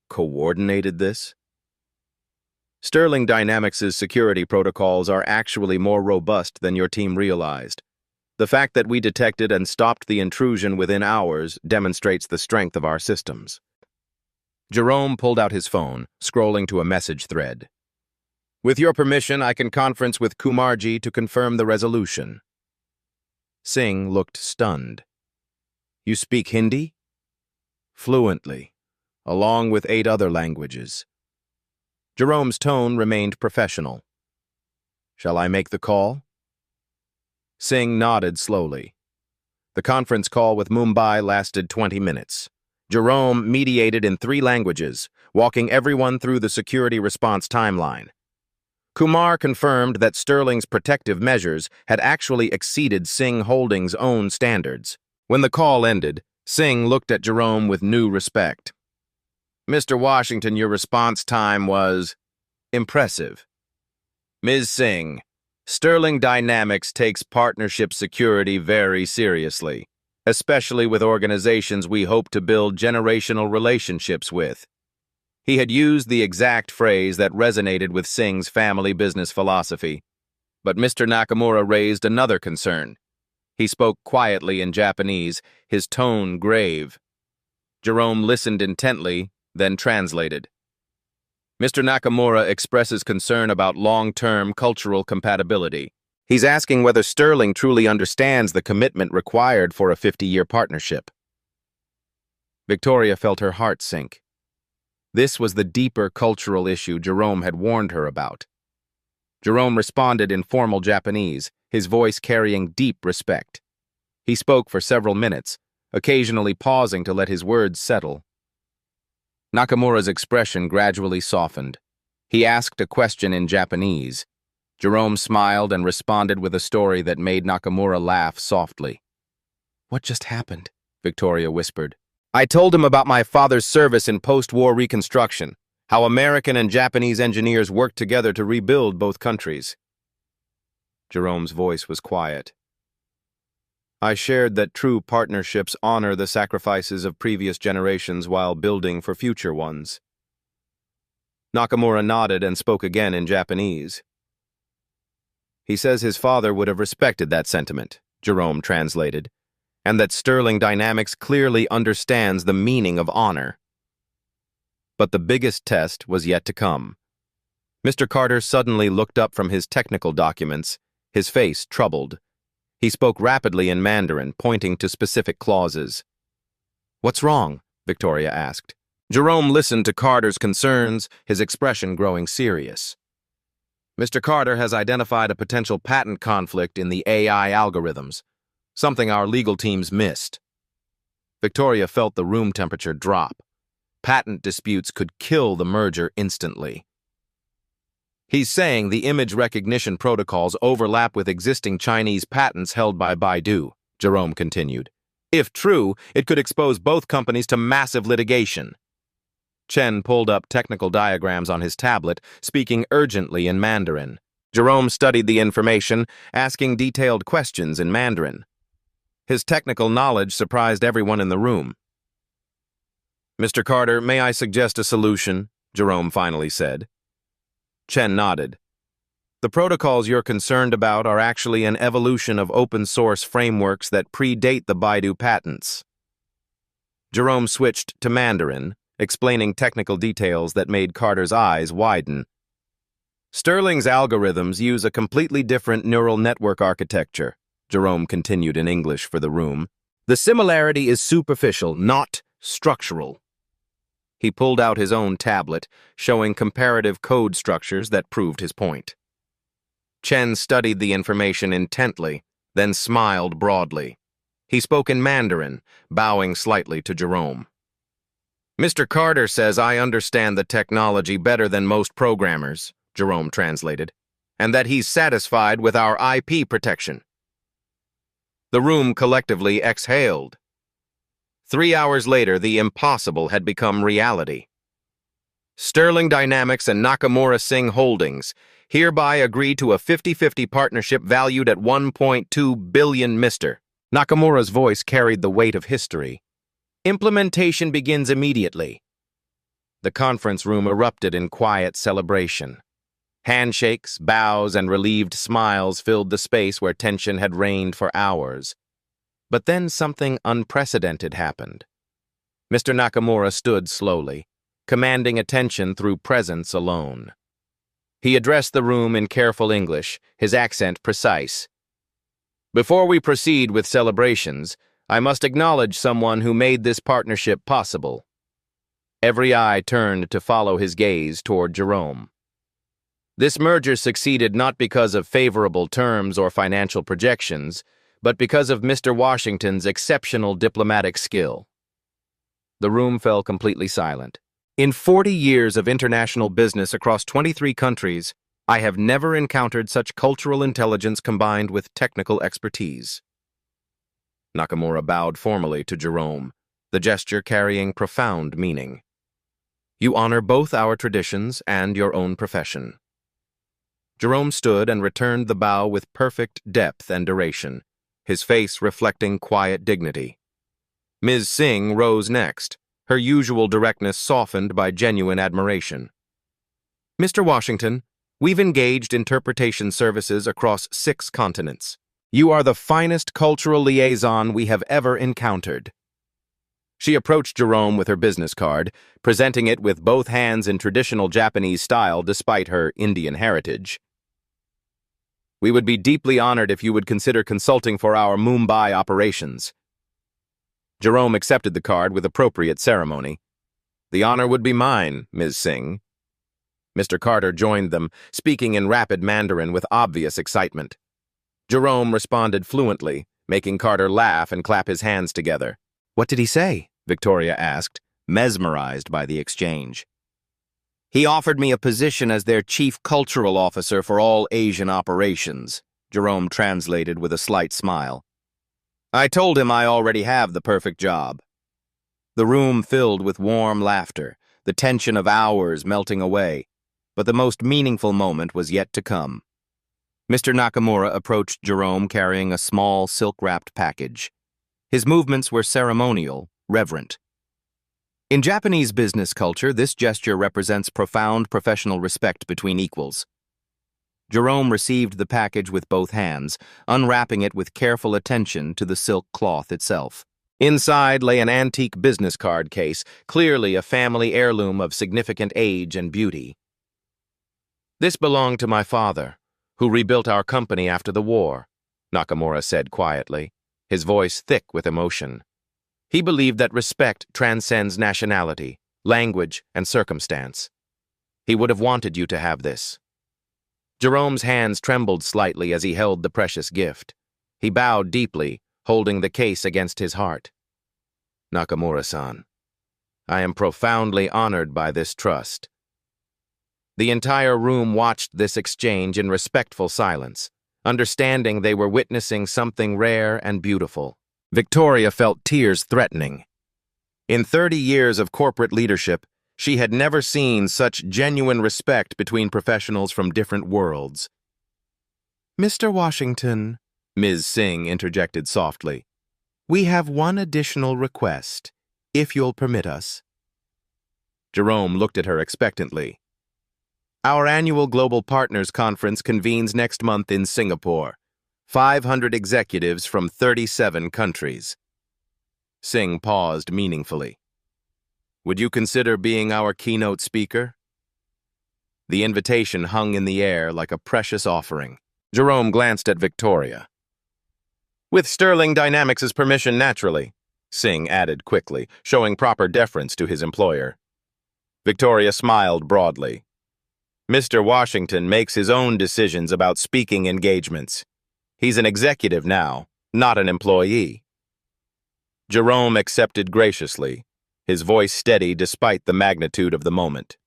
coordinated this? Sterling Dynamics' security protocols are actually more robust than your team realized. The fact that we detected and stopped the intrusion within hours demonstrates the strength of our systems. Jerome pulled out his phone, scrolling to a message thread. With your permission, I can conference with Kumarji to confirm the resolution. Singh looked stunned. You speak Hindi? Fluently, along with 8 other languages. Jerome's tone remained professional. Shall I make the call? Singh nodded slowly. The conference call with Mumbai lasted 20 minutes. Jerome mediated in 3 languages, walking everyone through the security response timeline. Kumar confirmed that Sterling's protective measures had actually exceeded Singh Holdings' own standards. When the call ended, Singh looked at Jerome with new respect. "Mr. Washington, your response time was impressive. Ms. Singh, Sterling Dynamics takes partnership security very seriously, especially with organizations we hope to build generational relationships with." He had used the exact phrase that resonated with Singh's family business philosophy. But Mr. Nakamura raised another concern. He spoke quietly in Japanese, his tone grave. Jerome listened intently, then translated. "Mr. Nakamura expresses concern about long-term cultural compatibility. He's asking whether Sterling truly understands the commitment required for a 50-year partnership." Victoria felt her heart sink. This was the deeper cultural issue Jerome had warned her about. Jerome responded in formal Japanese, his voice carrying deep respect. He spoke for several minutes, occasionally pausing to let his words settle. Nakamura's expression gradually softened. He asked a question in Japanese. Jerome smiled and responded with a story that made Nakamura laugh softly. "What just happened?" Victoria whispered. "I told him about my father's service in post-war reconstruction, how American and Japanese engineers worked together to rebuild both countries." Jerome's voice was quiet. "I shared that true partnerships honor the sacrifices of previous generations while building for future ones." Nakamura nodded and spoke again in Japanese. "He says his father would have respected that sentiment," Jerome translated, "and that Sterling Dynamics clearly understands the meaning of honor." But the biggest test was yet to come. Mr. Carter suddenly looked up from his technical documents, his face troubled. He spoke rapidly in Mandarin, pointing to specific clauses. "What's wrong?" Victoria asked. Jerome listened to Carter's concerns, his expression growing serious. "Mr. Carter has identified a potential patent conflict in the AI algorithms, something our legal teams missed." Victoria felt the room temperature drop. Patent disputes could kill the merger instantly. "He's saying the image recognition protocols overlap with existing Chinese patents held by Baidu," Jerome continued. "If true, it could expose both companies to massive litigation." Chen pulled up technical diagrams on his tablet, speaking urgently in Mandarin. Jerome studied the information, asking detailed questions in Mandarin. His technical knowledge surprised everyone in the room. "Mr. Carter, may I suggest a solution?" Jerome finally said. Chen nodded. "The protocols you're concerned about are actually an evolution of open-source frameworks that predate the Baidu patents." Jerome switched to Mandarin, explaining technical details that made Carter's eyes widen. "Sterling's algorithms use a completely different neural network architecture," Jerome continued in English for the room. "The similarity is superficial, not structural." He pulled out his own tablet, showing comparative code structures that proved his point. Chen studied the information intently, then smiled broadly. He spoke in Mandarin, bowing slightly to Jerome. "Mr. Carter says I understand the technology better than most programmers," Jerome translated, "and that he's satisfied with our IP protection." The room collectively exhaled. 3 hours later, the impossible had become reality. Sterling Dynamics and Nakamura Singh Holdings hereby agree to a 50-50 partnership valued at $1.2 billion. Mr. Nakamura's voice carried the weight of history. "Implementation begins immediately." The conference room erupted in quiet celebration. Handshakes, bows, and relieved smiles filled the space where tension had reigned for hours. But then something unprecedented happened. Mr. Nakamura stood slowly, commanding attention through presence alone. He addressed the room in careful English, his accent precise. "Before we proceed with celebrations, I must acknowledge someone who made this partnership possible." Every eye turned to follow his gaze toward Jerome. This merger succeeded not because of favorable terms or financial projections, but because of Mr. Washington's exceptional diplomatic skill. The room fell completely silent. In 40 years of international business across 23 countries, I have never encountered such cultural intelligence combined with technical expertise. Nakamura bowed formally to Jerome, the gesture carrying profound meaning. You honor both our traditions and your own profession. Jerome stood and returned the bow with perfect depth and duration, his face reflecting quiet dignity. Ms. Singh rose next, her usual directness softened by genuine admiration. Mr. Washington, we've engaged interpretation services across 6 continents. You are the finest cultural liaison we have ever encountered. She approached Jerome with her business card, presenting it with both hands in traditional Japanese style despite her Indian heritage. We would be deeply honored if you would consider consulting for our Mumbai operations. Jerome accepted the card with appropriate ceremony. The honor would be mine, Ms. Singh. Mr. Carter joined them, speaking in rapid Mandarin with obvious excitement. Jerome responded fluently, making Carter laugh and clap his hands together. What did he say? Victoria asked, mesmerized by the exchange. He offered me a position as their chief cultural officer for all Asian operations, Jerome translated with a slight smile. I told him I already have the perfect job. The room filled with warm laughter, the tension of hours melting away, but the most meaningful moment was yet to come. Mr. Nakamura approached Jerome carrying a small silk-wrapped package. His movements were ceremonial, reverent. In Japanese business culture, this gesture represents profound professional respect between equals. Jerome received the package with both hands, unwrapping it with careful attention to the silk cloth itself. Inside lay an antique business card case, clearly a family heirloom of significant age and beauty. This belonged to my father, who rebuilt our company after the war, Nakamura said quietly, his voice thick with emotion. He believed that respect transcends nationality, language, and circumstance. He would have wanted you to have this. Jerome's hands trembled slightly as he held the precious gift. He bowed deeply, holding the case against his heart. Nakamura-san, I am profoundly honored by this trust. The entire room watched this exchange in respectful silence, understanding they were witnessing something rare and beautiful. Victoria felt tears threatening. In 30 years of corporate leadership, she had never seen such genuine respect between professionals from different worlds. Mr. Washington, Ms. Singh interjected softly, we have one additional request, if you'll permit us. Jerome looked at her expectantly. Our annual Global Partners Conference convenes next month in Singapore. 500 executives from 37 countries. Singh paused meaningfully. Would you consider being our keynote speaker? The invitation hung in the air like a precious offering. Jerome glanced at Victoria. With Sterling Dynamics' permission, naturally, Singh added quickly, showing proper deference to his employer. Victoria smiled broadly. Mr. Washington makes his own decisions about speaking engagements. He's an executive now, not an employee. Jerome accepted graciously, his voice steady despite the magnitude of the moment.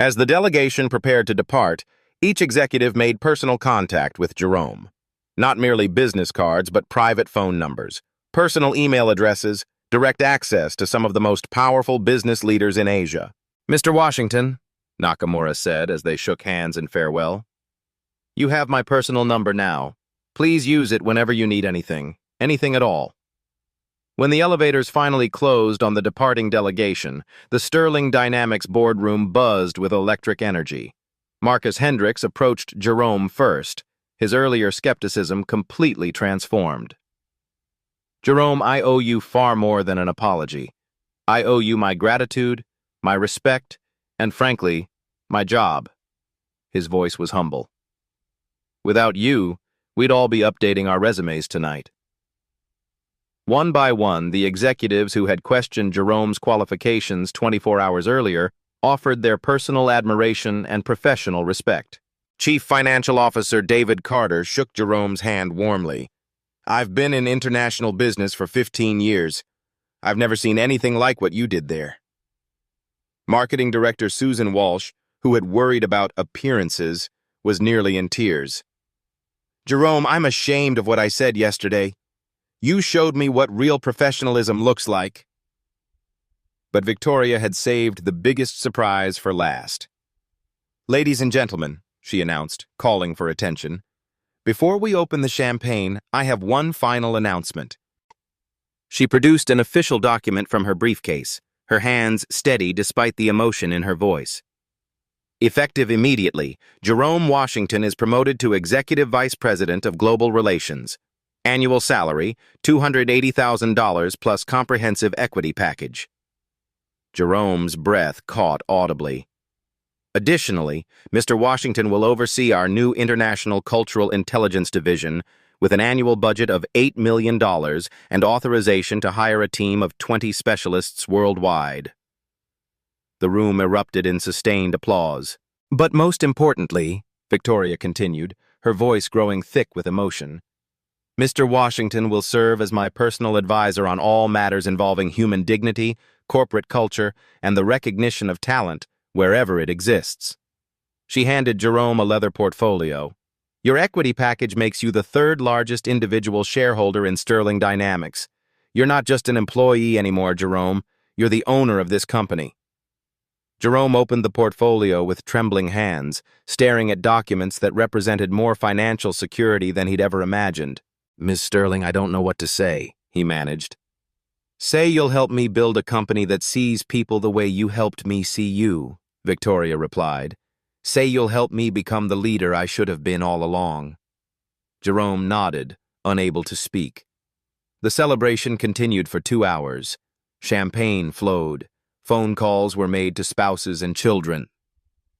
As the delegation prepared to depart, each executive made personal contact with Jerome. Not merely business cards, but private phone numbers, personal email addresses, direct access to some of the most powerful business leaders in Asia. Mr. Washington, Nakamura said as they shook hands in farewell, you have my personal number now. Please use it whenever you need anything at all. When the elevators finally closed on the departing delegation, the Sterling Dynamics boardroom buzzed with electric energy. Marcus Hendricks approached Jerome first, his earlier skepticism completely transformed. Jerome, I owe you far more than an apology. I owe you my gratitude, my respect, and frankly, my job. His voice was humble. Without you, we'd all be updating our resumes tonight. One by one, the executives who had questioned Jerome's qualifications 24 hours earlier offered their personal admiration and professional respect. Chief Financial Officer David Carter shook Jerome's hand warmly. "I've been in international business for 15 years. I've never seen anything like what you did there." Marketing Director Susan Walsh, who had worried about appearances, was nearly in tears. "Jerome, I'm ashamed of what I said yesterday. You showed me what real professionalism looks like." But Victoria had saved the biggest surprise for last. "Ladies and gentlemen," she announced, calling for attention, "before we open the champagne, I have one final announcement." She produced an official document from her briefcase, her hands steady despite the emotion in her voice. Effective immediately, Jerome Washington is promoted to Executive Vice President of Global Relations. Annual salary, $280,000 plus comprehensive equity package. Jerome's breath caught audibly. Additionally, Mr. Washington will oversee our new International Cultural Intelligence Division with an annual budget of $8 million and authorization to hire a team of 20 specialists worldwide. The room erupted in sustained applause. "But most importantly," Victoria continued, her voice growing thick with emotion, "Mr. Washington will serve as my personal advisor on all matters involving human dignity, corporate culture, and the recognition of talent wherever it exists." She handed Jerome a leather portfolio. "Your equity package makes you the third largest individual shareholder in Sterling Dynamics. You're not just an employee anymore, Jerome. You're the owner of this company." Jerome opened the portfolio with trembling hands, staring at documents that represented more financial security than he'd ever imagined. "Miss Sterling, I don't know what to say," he managed. "Say you'll help me build a company that sees people the way you helped me see you," Victoria replied. "Say you'll help me become the leader I should have been all along." Jerome nodded, unable to speak. The celebration continued for 2 hours. Champagne flowed. Phone calls were made to spouses and children.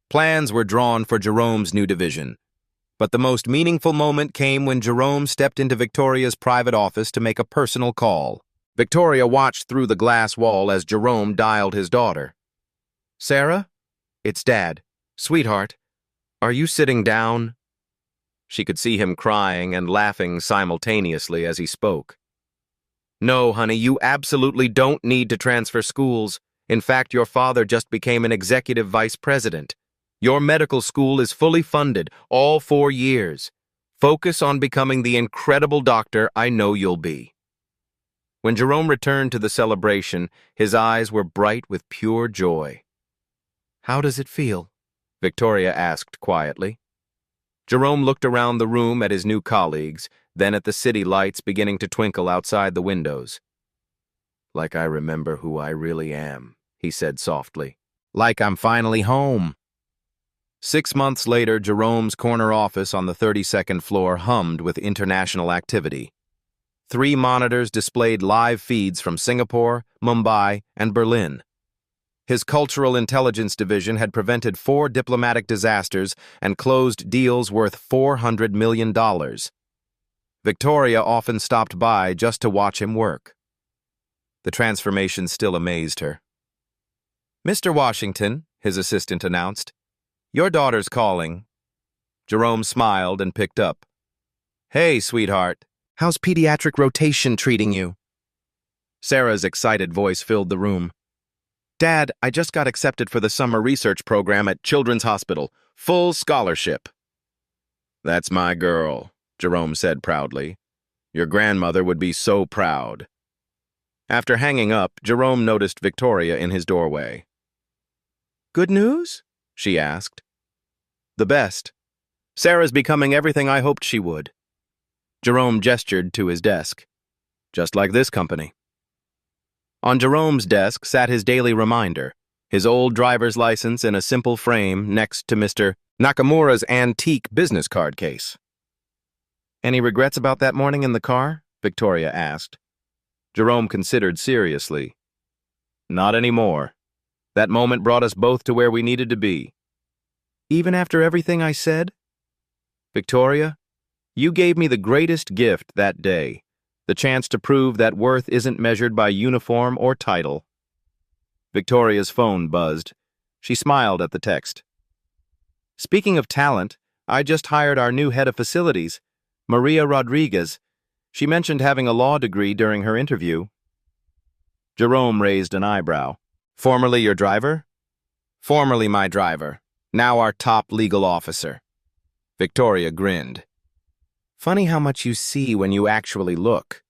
Plans were drawn for Jerome's new division. But the most meaningful moment came when Jerome stepped into Victoria's private office to make a personal call. Victoria watched through the glass wall as Jerome dialed his daughter. "Sarah? It's Dad. Sweetheart, are you sitting down?" She could see him crying and laughing simultaneously as he spoke. "No, honey, you absolutely don't need to transfer schools. In fact, your father just became an executive vice president. Your medical school is fully funded, all 4 years. Focus on becoming the incredible doctor I know you'll be." When Jerome returned to the celebration, his eyes were bright with pure joy. "How does it feel?" Victoria asked quietly. Jerome looked around the room at his new colleagues, then at the city lights beginning to twinkle outside the windows. "Like I remember who I really am," he said softly. "Like I'm finally home." 6 months later, Jerome's corner office on the 32nd floor hummed with international activity. 3 monitors displayed live feeds from Singapore, Mumbai, and Berlin. His Cultural Intelligence Division had prevented 4 diplomatic disasters and closed deals worth $400 million. Victoria often stopped by just to watch him work. The transformation still amazed her. "Mr. Washington," his assistant announced, "your daughter's calling." Jerome smiled and picked up. "Hey, sweetheart. How's pediatric rotation treating you?" Sarah's excited voice filled the room. "Dad, I just got accepted for the summer research program at Children's Hospital. Full scholarship." "That's my girl," Jerome said proudly. "Your grandmother would be so proud." After hanging up, Jerome noticed Victoria in his doorway. "Good news?" she asked. "The best. Sarah's becoming everything I hoped she would." Jerome gestured to his desk. "Just like this company." On Jerome's desk sat his daily reminder, his old driver's license in a simple frame next to Mr. Nakamura's antique business card case. "Any regrets about that morning in the car?" Victoria asked. Jerome considered seriously. "Not anymore. That moment brought us both to where we needed to be." "Even after everything I said?" "Victoria, you gave me the greatest gift that day, the chance to prove that worth isn't measured by uniform or title." Victoria's phone buzzed. She smiled at the text. Speaking of talent, I just hired our new head of facilities, Maria Rodriguez. She mentioned having a law degree during her interview. Jerome raised an eyebrow. Formerly your driver? Formerly my driver, now our top legal officer. Victoria grinned. Funny how much you see when you actually look.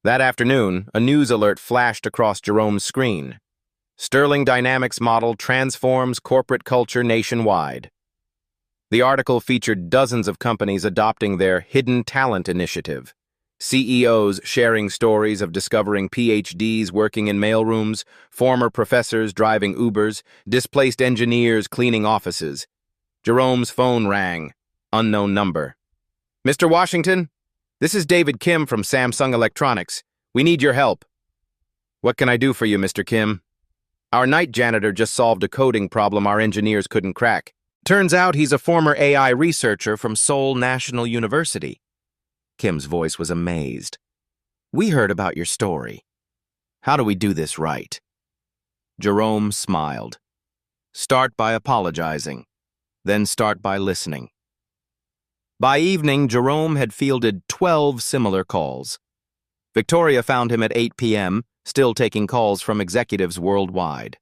That afternoon, a news alert flashed across Jerome's screen. Sterling Dynamics model transforms corporate culture nationwide. The article featured dozens of companies adopting their Hidden Talent Initiative. CEOs sharing stories of discovering PhDs working in mailrooms, former professors driving Ubers, displaced engineers cleaning offices. Jerome's phone rang. Unknown number. Mr. Washington, this is David Kim from Samsung Electronics. We need your help. What can I do for you, Mr. Kim? Our night janitor just solved a coding problem our engineers couldn't crack. Turns out he's a former AI researcher from Seoul National University. Kim's voice was amazed. We heard about your story. How do we do this right? Jerome smiled. Start by apologizing, then start by listening. By evening, Jerome had fielded 12 similar calls. Victoria found him at 8 p.m., still taking calls from executives worldwide.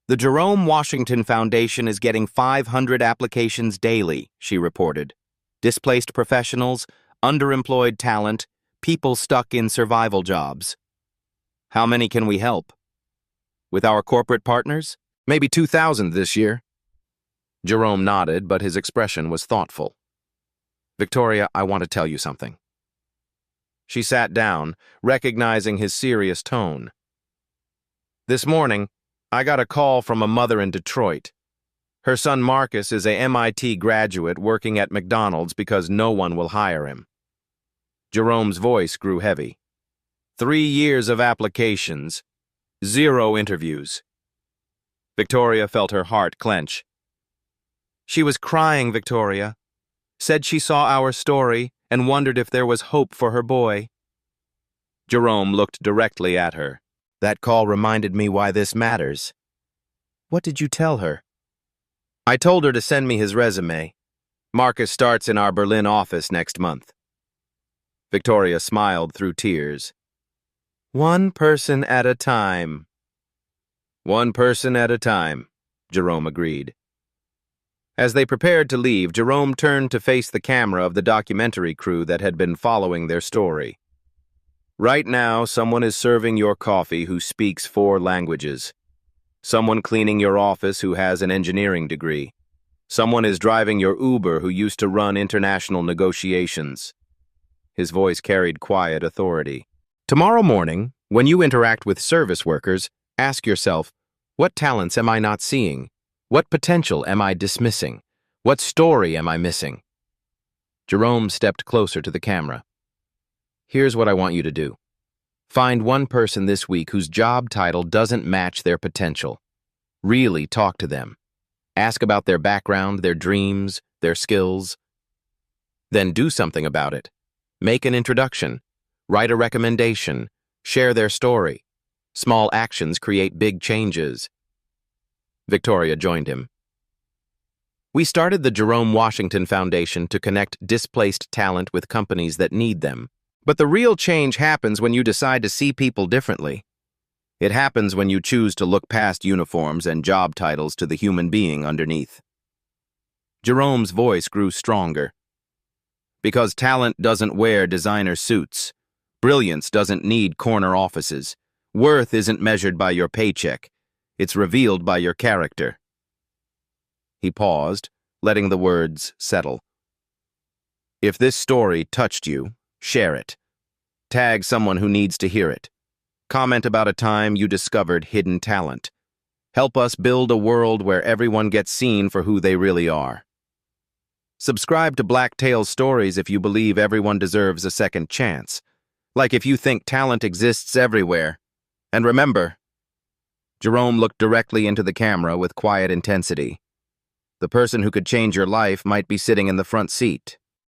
The Jerome Washington Foundation is getting 500 applications daily, she reported. Displaced professionals, underemployed talent, people stuck in survival jobs. How many can we help? With our corporate partners? Maybe 2,000 this year. Jerome nodded, but his expression was thoughtful. Victoria, I want to tell you something. She sat down, recognizing his serious tone. This morning, I got a call from a mother in Detroit. Her son Marcus is a MIT graduate working at McDonald's because no one will hire him. Jerome's voice grew heavy. 3 years of applications, 0 interviews. Victoria felt her heart clench. She was crying, Victoria. Said she saw our story and wondered if there was hope for her boy. Jerome looked directly at her. That call reminded me why this matters. What did you tell her? I told her to send me his resume. Marcus starts in our Berlin office next month. Victoria smiled through tears. One person at a time. One person at a time, Jerome agreed. As they prepared to leave, Jerome turned to face the camera of the documentary crew that had been following their story. Right now, someone is serving your coffee who speaks 4 languages. Someone cleaning your office who has an engineering degree. Someone is driving your Uber who used to run international negotiations. His voice carried quiet authority. Tomorrow morning, when you interact with service workers, ask yourself, what talents am I not seeing? What potential am I dismissing? What story am I missing? Jerome stepped closer to the camera. Here's what I want you to do. Find one person this week whose job title doesn't match their potential. Really talk to them. Ask about their background, their dreams, their skills. Then do something about it. Make an introduction. Write a recommendation. Share their story. Small actions create big changes. Victoria joined him. We started the Jerome Washington Foundation to connect displaced talent with companies that need them. But the real change happens when you decide to see people differently. It happens when you choose to look past uniforms and job titles to the human being underneath. Jerome's voice grew stronger. Because talent doesn't wear designer suits. Brilliance doesn't need corner offices. Worth isn't measured by your paycheck. It's revealed by your character. He paused, letting the words settle. If this story touched you, share it. Tag someone who needs to hear it. Comment about a time you discovered hidden talent. Help us build a world where everyone gets seen for who they really are. Subscribe to Black Tales Stories if you believe everyone deserves a second chance. Like if you think talent exists everywhere. And remember, Jerome looked directly into the camera with quiet intensity. The person who could change your life might be sitting in the front seat.